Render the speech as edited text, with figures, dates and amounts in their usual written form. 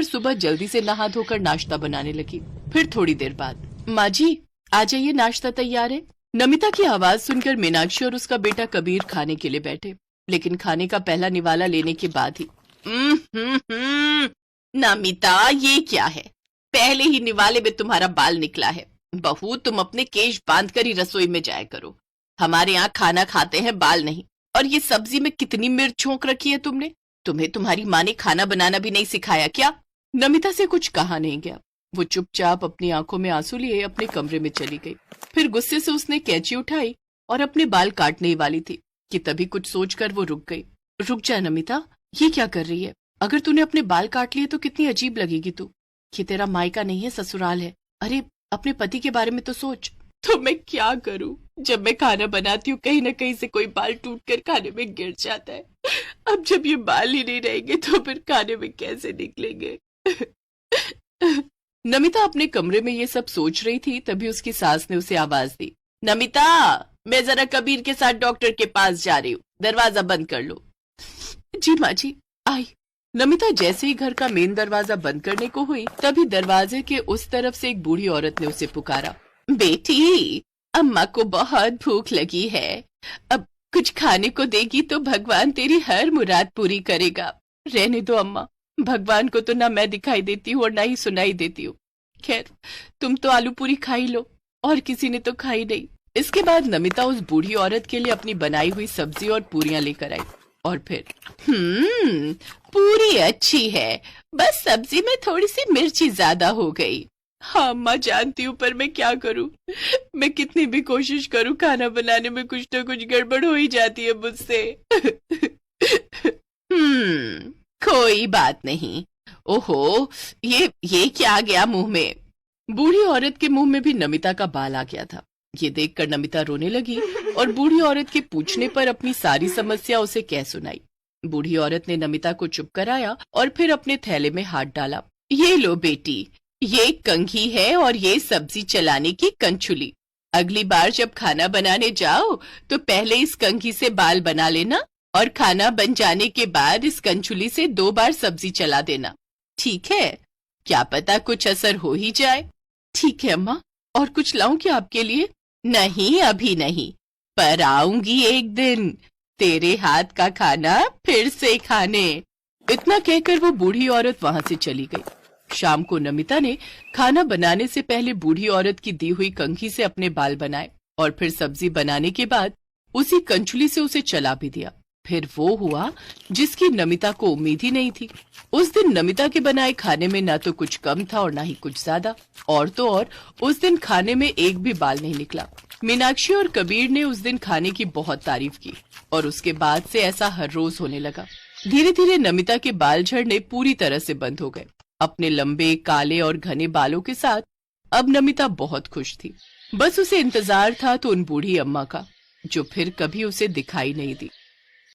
फिर सुबह जल्दी से नहा धोकर नाश्ता बनाने लगी। फिर थोड़ी देर बाद, माँ जी आ जाइए, नाश्ता तैयार है। नमिता की आवाज सुनकर मीनाक्षी और उसका बेटा कबीर खाने के लिए बैठे, लेकिन खाने का पहला निवाला लेने के बाद ही नमिता, ये क्या है? पहले ही निवाले में तुम्हारा बाल निकला है। बहू, तुम अपने केश बांध कर ही रसोई में जाया करो। हमारे यहाँ खाना खाते हैं, बाल नहीं। और ये सब्जी में कितनी मिर्च झोंक रखी है तुमने? तुम्हें तुम्हारी माँ ने खाना बनाना भी नहीं सिखाया क्या? नमिता से कुछ कहा नहीं गया। वो चुपचाप अपनी आंखों में आंसू लिए अपने कमरे में चली गई। फिर गुस्से से उसने कैंची उठाई और अपने बाल काटने ही वाली थी कि तभी कुछ सोचकर वो रुक गई। रुक जा नमिता, ये क्या कर रही है? अगर तूने अपने बाल काट लिए तो कितनी अजीब लगेगी तू। ये तेरा मायका नहीं है, ससुराल है। अरे अपने पति के बारे में तो सोच। तो मैं क्या करूं? जब मैं खाना बनाती हूँ कहीं न कहीं से कोई बाल टूट कर खाने में गिर जाता है। अब जब ये बाल ही नहीं रहेंगे तो फिर खाने में कैसे निकलेंगे? नमिता अपने कमरे में ये सब सोच रही थी, तभी उसकी सास ने उसे आवाज दी। नमिता, मैं जरा कबीर के साथ डॉक्टर के पास जा रही हूँ, दरवाजा बंद कर लो। जी माँ जी, आई। नमिता जैसे ही घर का मेन दरवाजा बंद करने को हुई, तभी दरवाजे के उस तरफ से एक बूढ़ी औरत ने उसे पुकारा। बेटी, अम्मा को बहुत भूख लगी है। अब कुछ खाने को देगी तो भगवान तेरी हर मुराद पूरी करेगा। रहने दो अम्मा, भगवान को तो ना मैं दिखाई देती हूँ और ना ही सुनाई देती हूँ। खैर, तुम तो आलू पूरी खाई लो, और किसी ने तो खाई नहीं। इसके बाद नमिता उस बूढ़ी औरत के लिए अपनी बनाई हुई सब्जी और पूरियां लेकर आई। और फिर पूरी अच्छी है, बस सब्जी में थोड़ी सी मिर्ची ज्यादा हो गई। हाँ माँ, जानती हूँ, पर मैं क्या करूँ? मैं कितनी भी कोशिश करूँ, खाना बनाने में कुछ न कुछ गड़बड़ हो ही जाती है मुझसे। कोई बात नहीं। ओहो, ये क्या आ गया मुंह में? बूढ़ी औरत के मुंह में भी नमिता का बाल आ गया था। ये देखकर नमिता रोने लगी और बूढ़ी औरत के पूछने पर अपनी सारी समस्या उसे कह सुनाई। बूढ़ी औरत ने नमिता को चुप कराया और फिर अपने थैले में हाथ डाला। ये लो बेटी, ये कंघी है और ये सब्जी चलाने की कंछुली। अगली बार जब खाना बनाने जाओ तो पहले इस कंघी से बाल बना लेना और खाना बन जाने के बाद इस कंछुली से 2 बार सब्जी चला देना, ठीक है? क्या पता कुछ असर हो ही जाए। ठीक है अम्मा, और कुछ लाऊं क्या आपके लिए? नहीं, अभी नहीं, पर आऊंगी एक दिन तेरे हाथ का खाना फिर से खाने। इतना कहकर वो बूढ़ी औरत वहां से चली गई। शाम को नमिता ने खाना बनाने से पहले बूढ़ी औरत की दी हुई कंघी से अपने बाल बनाए और फिर सब्जी बनाने के बाद उसी कंछुली से उसे चला भी दिया। फिर वो हुआ जिसकी नमिता को उम्मीद ही नहीं थी। उस दिन नमिता के बनाए खाने में ना तो कुछ कम था और ना ही कुछ ज्यादा। और तो और उस दिन खाने में एक भी बाल नहीं निकला। मीनाक्षी और कबीर ने उस दिन खाने की बहुत तारीफ की और उसके बाद से ऐसा हर रोज होने लगा। धीरे धीरे नमिता के बाल झड़ने पूरी तरह से बंद हो गए। अपने लंबे, काले और घने बालों के साथ अब नमिता बहुत खुश थी। बस उसे इंतजार था तो उन बूढ़ी अम्मा का, जो फिर कभी उसे दिखाई नहीं दी।